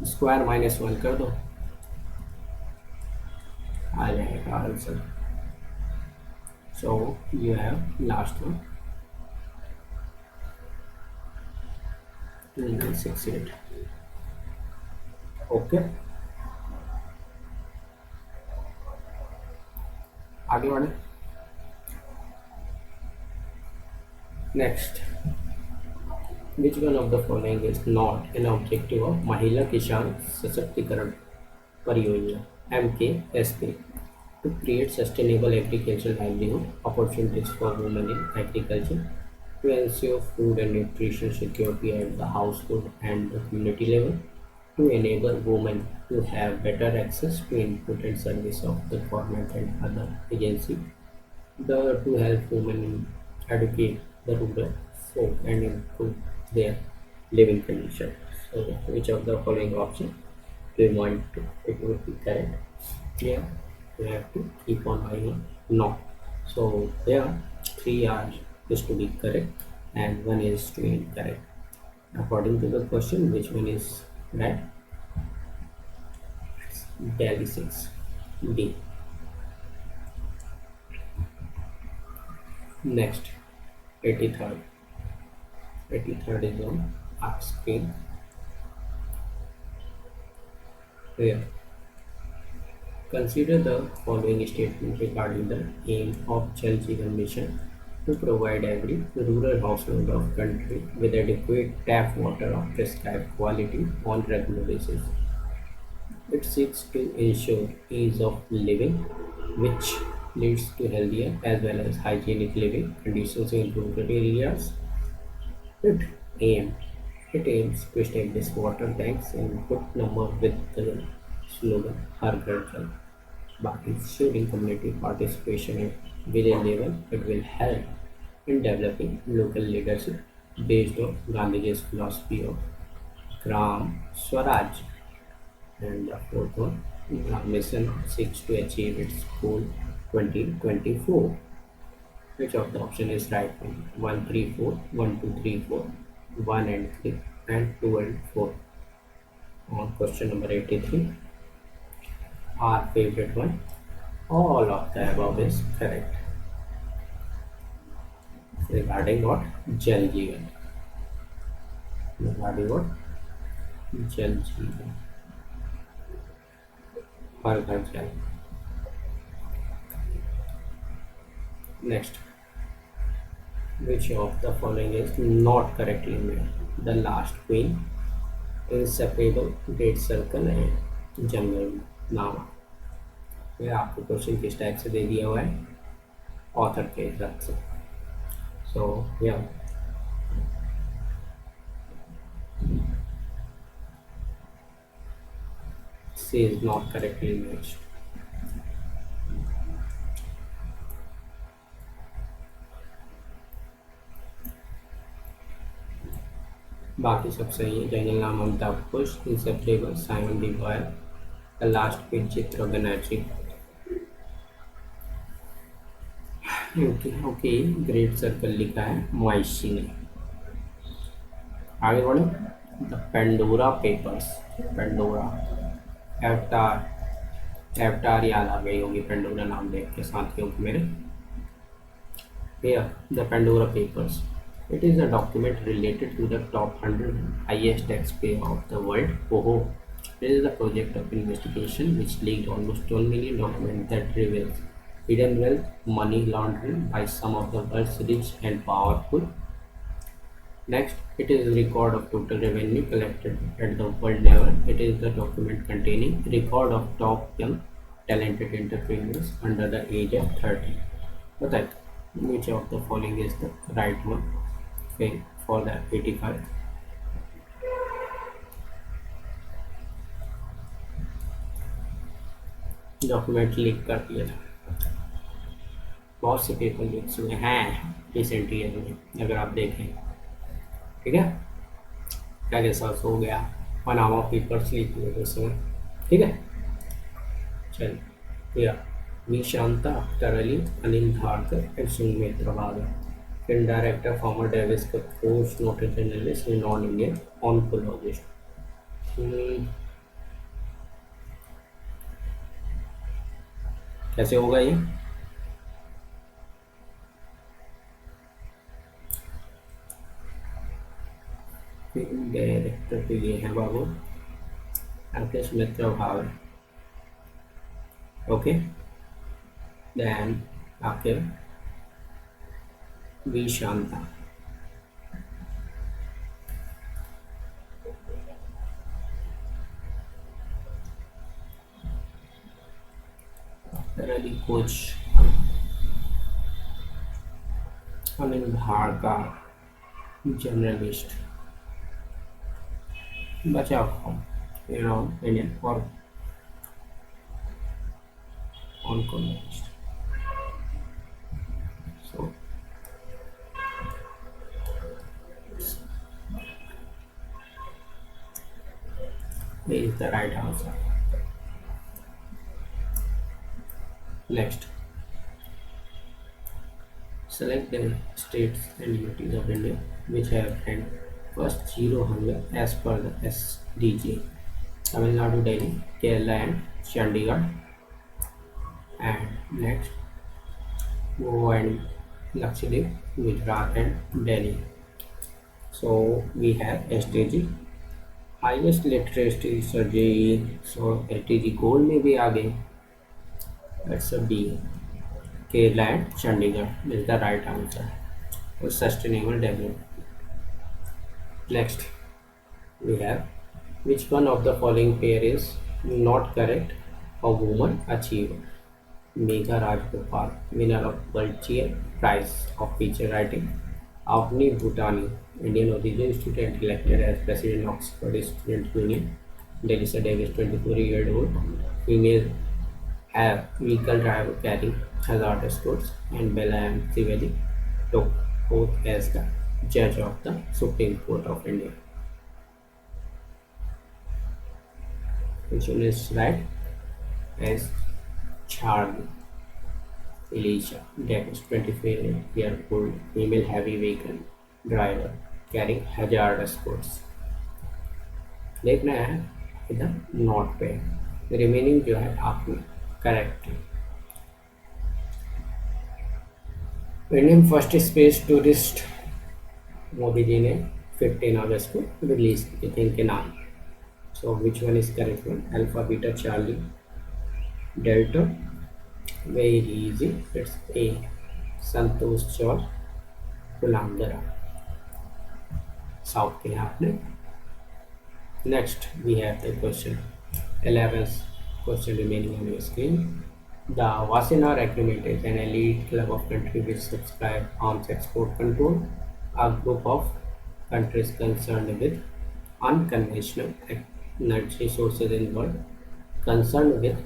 स्क्वायर -1 कर दो, आ जाएगा answer. So you have last one 2968. Okay, आगे बढ़े। Next, which one of the following is not an objective of महिला किसान सशक्तिकरण परियोजना MKSP to create sustainable agricultural livelihood opportunities for women in agriculture to ensure food and nutrition security at the household and the community level, to enable women to have better access to input and service of the government and other agencies, to help women educate the rural folk and improve their living conditions. So, which of the following option do you want to, it would be correct? Yeah, you have to keep on eyeing no. So there, three are is to be correct and one is to be incorrect. According to the question, which one is right? Delhi 6. D. Next, 83rd. 83rd is on our screen. Here, consider the following statement regarding the aim of Jal Jeevan Mission to provide every rural household of country with adequate tap water of prescribed quality on regular basis. It seeks to ensure ease of living, which leads to healthier as well as hygienic living conditions in rural areas. It aim it aims to establish water banks in good number with the slogan Har Ghar Jal. By ensuring community participation at village level, it will help in developing local leadership based on Gandhiji's philosophy of Gram Swaraj. And the fourth one, the mission seeks to achieve its goal 2024. Which of the option is right one? 1, 3, 4, 1, 2, 3, 4, 1 and 3, and 2 and 4. On question number 83, our favorite one, all of the above is correct. Regarding what? Jal Jeevan. Regarding what? Jal Jeevan. Har Ghar Jal. Next, which of the following is not correctly made? The last queen, inseparable, great circle and jungle नामा. ये आपको question किस type से दे दिया हुआ है author के हिसाब से. सो या C is not correctly matched. बाकी सब सही है. Jungle Nama Amitav Ghosh, inseparable Simon de Boyle, the last queen Chitra Banerjee. Okay okay, great circle लिखा है मुआइशी ने. आगे बढ़े. The Pandora papers. Pandora avatar. Avatar याद आ गई होगी पेंडोरा नाम देख के साथियों को मेरे. Here, the Pandora Papers. It is a document related to the top 100 highest taxpayer of the world. Oh, this is a project of investigation which leaked almost 12 million documents that reveals hidden wealth, money laundering by some of the world's rich and powerful. Next, it is a record of total revenue collected at the world level. It is the document containing record of top young talented entrepreneurs under the age of 30. बताइए which of the following is the right one? Okay, for the 85. Document leak कर दिया था. बहुत से paper leaks हुए हैं recent year में अगर आप देखें. ठीक है, क्या जैसा हो गया पनामा पेपर्स लीक हुए थे उस समय. ठीक है, चलिए. या V. Shanta, Akhtar Ali, Anil Dharkar, and Sumitra Bhagat. Film director, former Davis Cup coach, noted journalist, and non-Indian oncologist. कैसे होगा ये? फिल्म डायरेक्टर तो ये है बाबू आपके सुमित्रा भावे. ओके, then आपके V. Shanta. रली कोच अनिल धारकर. Generalist. बचाओ Indian or on colonist. So A is the right answer. Next, select the states and unities of India which have ranked first zero hunger as per the SDG. Tamil Nadu, Delhi, Kerala and Chandigarh. And next, Goa and Lakshadweep, Gujarat and Delhi. So we have SDG highest literacy surgery. So SDG gold में भी आ गए. That's a B. Kerala and Chandigarh is the right answer for sustainable development. Next, we have which one of the following pair is not correct? A woman achiever. Megha Rajgopal, winner of Pulitzer Prize of Feature Writing. Avni Bhutani, Indian origin student elected as President of Oxford Student Union. Delisa Davis, 24-year-old female vehicle driver carrying hazardous goods. And Bella M. Trivedi took oath as the judge of the Supreme Court of India. Which one is right? As Charlie Elisha Davis, 24-year-old female heavy vehicle driver carrying hazardous goods. देखना है इधर not पे, remaining जो है आपने correct. Indian first space tourist Modi ji ने 15 अगस्त को रिलीज किए थे इनके नाम. So which one is correct one? Alpha beta charlie delta. Very easy. It's A. Santosh Chol, Pulamdara. South के आपने. Next we have the question 11th question remaining on your screen. The Wassenaar Agreement is an elite club of countries which subscribe arms export control. A group of countries concerned with unconventional energy sources in the world, concerned with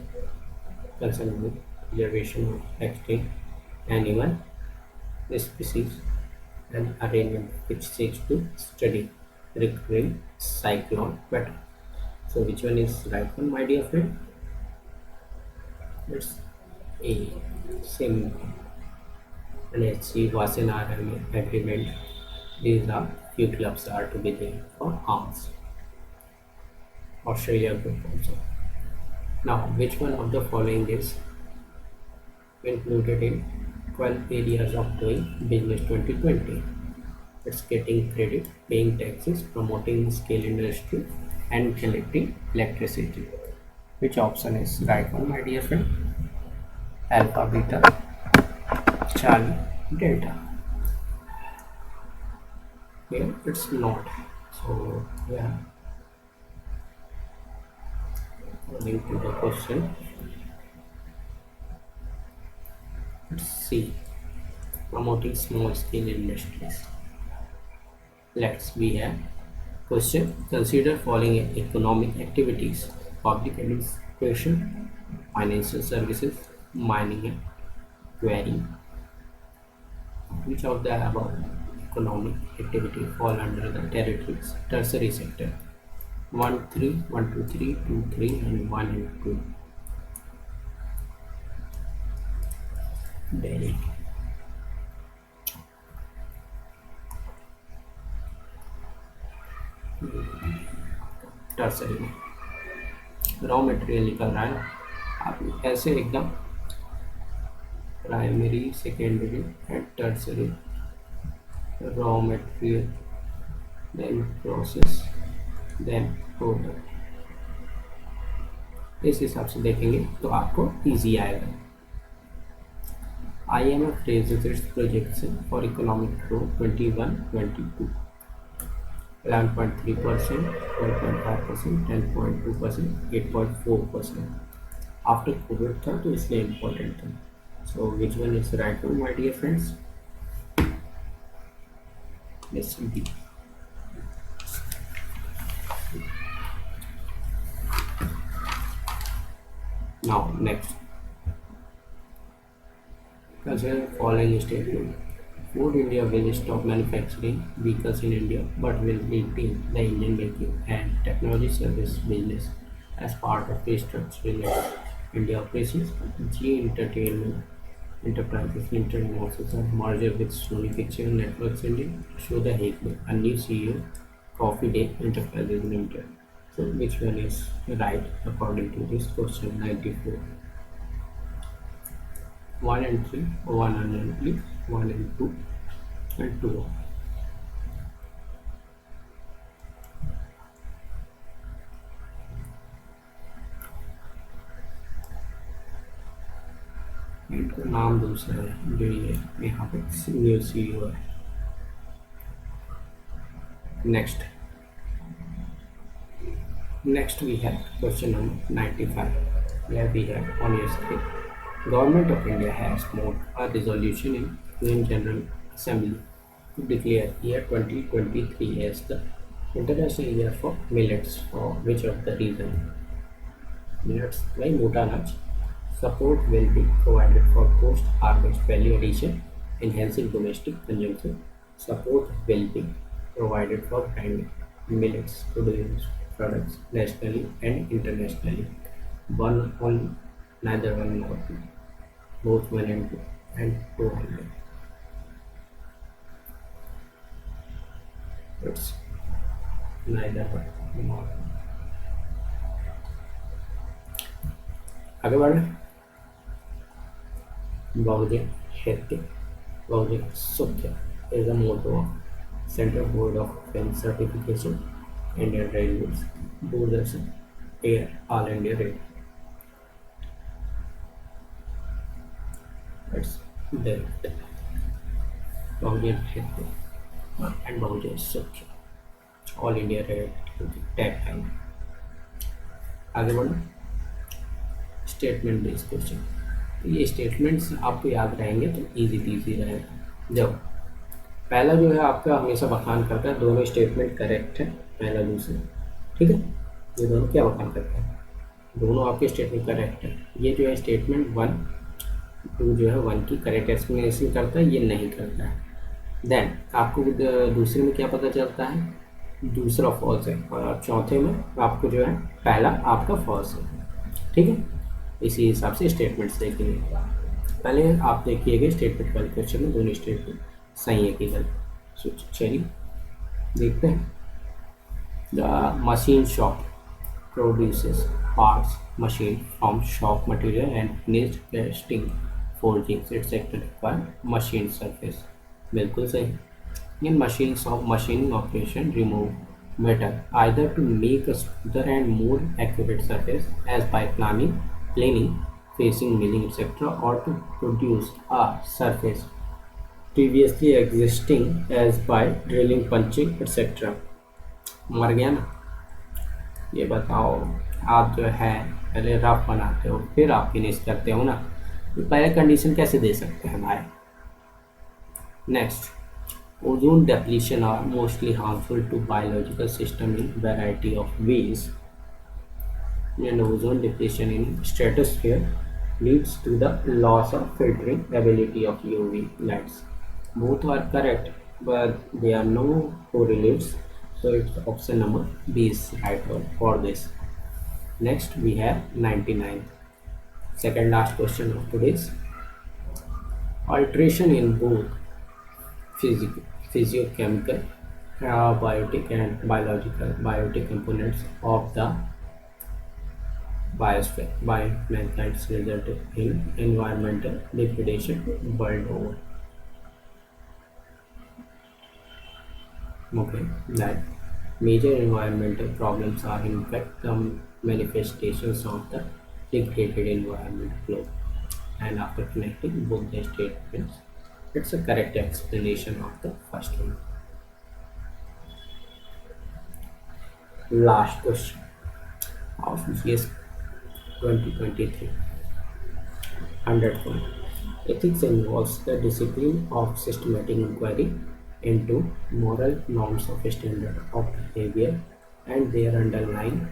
preservation of extinct animal species, and arrangement which seeks to study recurring cyclone pattern. So which one is right one, my dear friend? It's A. Sim and HC Wassenaar Agreement. These are few clubs are to be there for arms. Australia group also. Now, which one of the following is included in 12 areas of doing business 2020? It's getting credit, paying taxes, promoting scale industry, and collecting electricity. Which option is right one, my dear friend? Alpha, beta, Charlie, delta. Here it's not. So yeah, according to the question, let's see. Promoting small scale industries. Let's we have question. Consider following economic activities: public administration, financial services, mining and quarrying. Which of the above economic activity fall under the territories tertiary sector? 1 3 1 2 3 2 3 and 1 and 2. Delhi. Tertiary में raw material निकल रहा है आप ऐसे एकदम primary secondary and tertiary raw material then process then product, इस हिसाब से देखेंगे तो आपको इजी आएगा. IMF raises its projection for economic growth 21-22. 11.3%, 12.5%, 10.2%, 8.4%. After COVID था तो इसलिए important था. So which one is right one, my dear friends? Yes, B. Now next, consider following statement. Ford India will stop manufacturing vehicles in India but will retain the engine making and technology service business as part of restructuring of India operations. G Entertainment Enterprises Limited announces a merger with Sony Picture Networks India to show the Hague, a new CEO, Coffee Day Enterprises Limited. So which one is right according to this question 94? 1 and 3, 1 and only, 1 and 2, and 2. इनका नाम दूसरा है जो ये यहाँ पे new CEO है. Next we have question number 95. Here we have on your screen. Government of India has moved a resolution in UN General Assembly to declare year 2023 as the International Year for Millets for which of the reason? Millets by Mutanaj. Support will be provided for post-harvest value addition, enhancing domestic consumption. Support will be provided for branding millets produced products nationally and internationally. One on neither one nor two. Both one and two only. It's neither one nor. आगे बढ़े. Bahujin Hete, Bahujin Sukhya is the motto of Central Board of Film Certification, Indian Railways, Doordarshan, Air, All India Radio. That's direct. Bahujin Hete and Bahujin Sukhya, All India Radio tagline. आगे बढ़ो. Statement based question. ये statements आपको याद रहेंगे तो easy PG रहेगा. जब पहला जो है आपका हमेशा बखान करता है दोनों स्टेटमेंट करेक्ट है, पहला दूसरा, ठीक है. ये दोनों क्या बखान करते हैं, दोनों आपके स्टेटमेंट करेक्ट है. ये जो है स्टेटमेंट 1 2 जो है 1 की करेक्ट एक्सप्लेनेशन करता है, ये नहीं करता है. देन आपको दूसरे में क्या पता चलता है, दूसरा फॉल्स है, और चौथे में आपको जो है पहला आपका फॉल्स है. ठीक है, इसी हिसाब से स्टेटमेंट्स देखेंगे. पहले आप देखिएगा स्टेटमेंट वाले क्वेश्चन में दोनों स्टेटमेंट सही है कि गलत. चलिए देखते हैं. The machine shop produces parts machine from shop material and finished casting forgings etc. require machine surface. बिल्कुल सही. In machines of machining operation remove metal either to make a smoother and more accurate surface as by planing, facing, milling etc. or to produce a surface previously existing as by drilling, punching etc. मर गया ना. ये बताओ, आप जो है पहले rough बनाते हो फिर आप फिनिश करते हो ना, तो पहले कंडीशन कैसे दे सकते हैं भाई. Next, ozone depletion are mostly harmful to biological system in variety of ways, and ozone depletion in stratosphere leads to the loss of filtering ability of UV lights. Both are correct, but they are no correlates, so it's option number B is right one for this. Next we have 99th, second last question of today's. Alteration in both physiochemical, biotic and biotic components of the biosphere by mankind's resulted in environmental degradation world over. Okay, that major environmental problems are in fact the manifestations of the degraded environment flow. And after connecting both the statements, it's a correct explanation of the first one. Last question of GS 2023. 100 point. Ethics involves the discipline of systematic inquiry into moral norms of standard of behavior and their underlying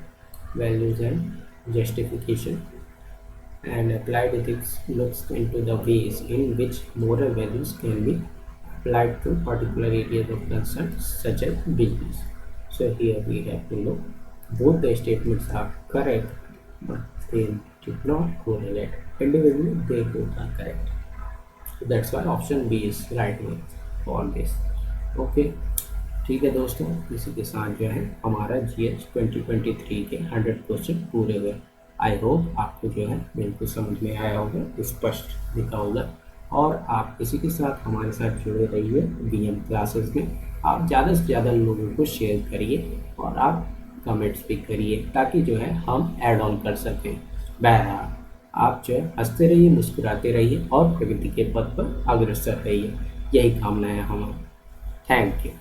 values and justification. And applied ethics looks into the ways in which moral values can be applied to particular areas of concern such as business. So here we have to look both the statements are correct, but they did not correlate. Individually, they both are correct. So that's why option B is right way for this. Okay, ठीक है दोस्तों, इसी के साथ जो है हमारा GH 2023 के 100 क्वेश्चन पूरे हुए। आई होप आपको जो है बिल्कुल समझ में आया होगा, स्पष्ट दिखा होगा, और आप इसी के साथ हमारे साथ जुड़े रहिए BM क्लासेस में। आप ज़्यादा से ज़्यादा लोगों को शेयर करिए और आप कमेंट्स भी करिए ताकि जो है हम ऐड ऑन कर सकें। बहरहाल आप जो है हंसते रहिए, मुस्कुराते रहिए और प्रगति के पथ पर अग्रसर रहिए, यही कामना है हमारी। Thank you.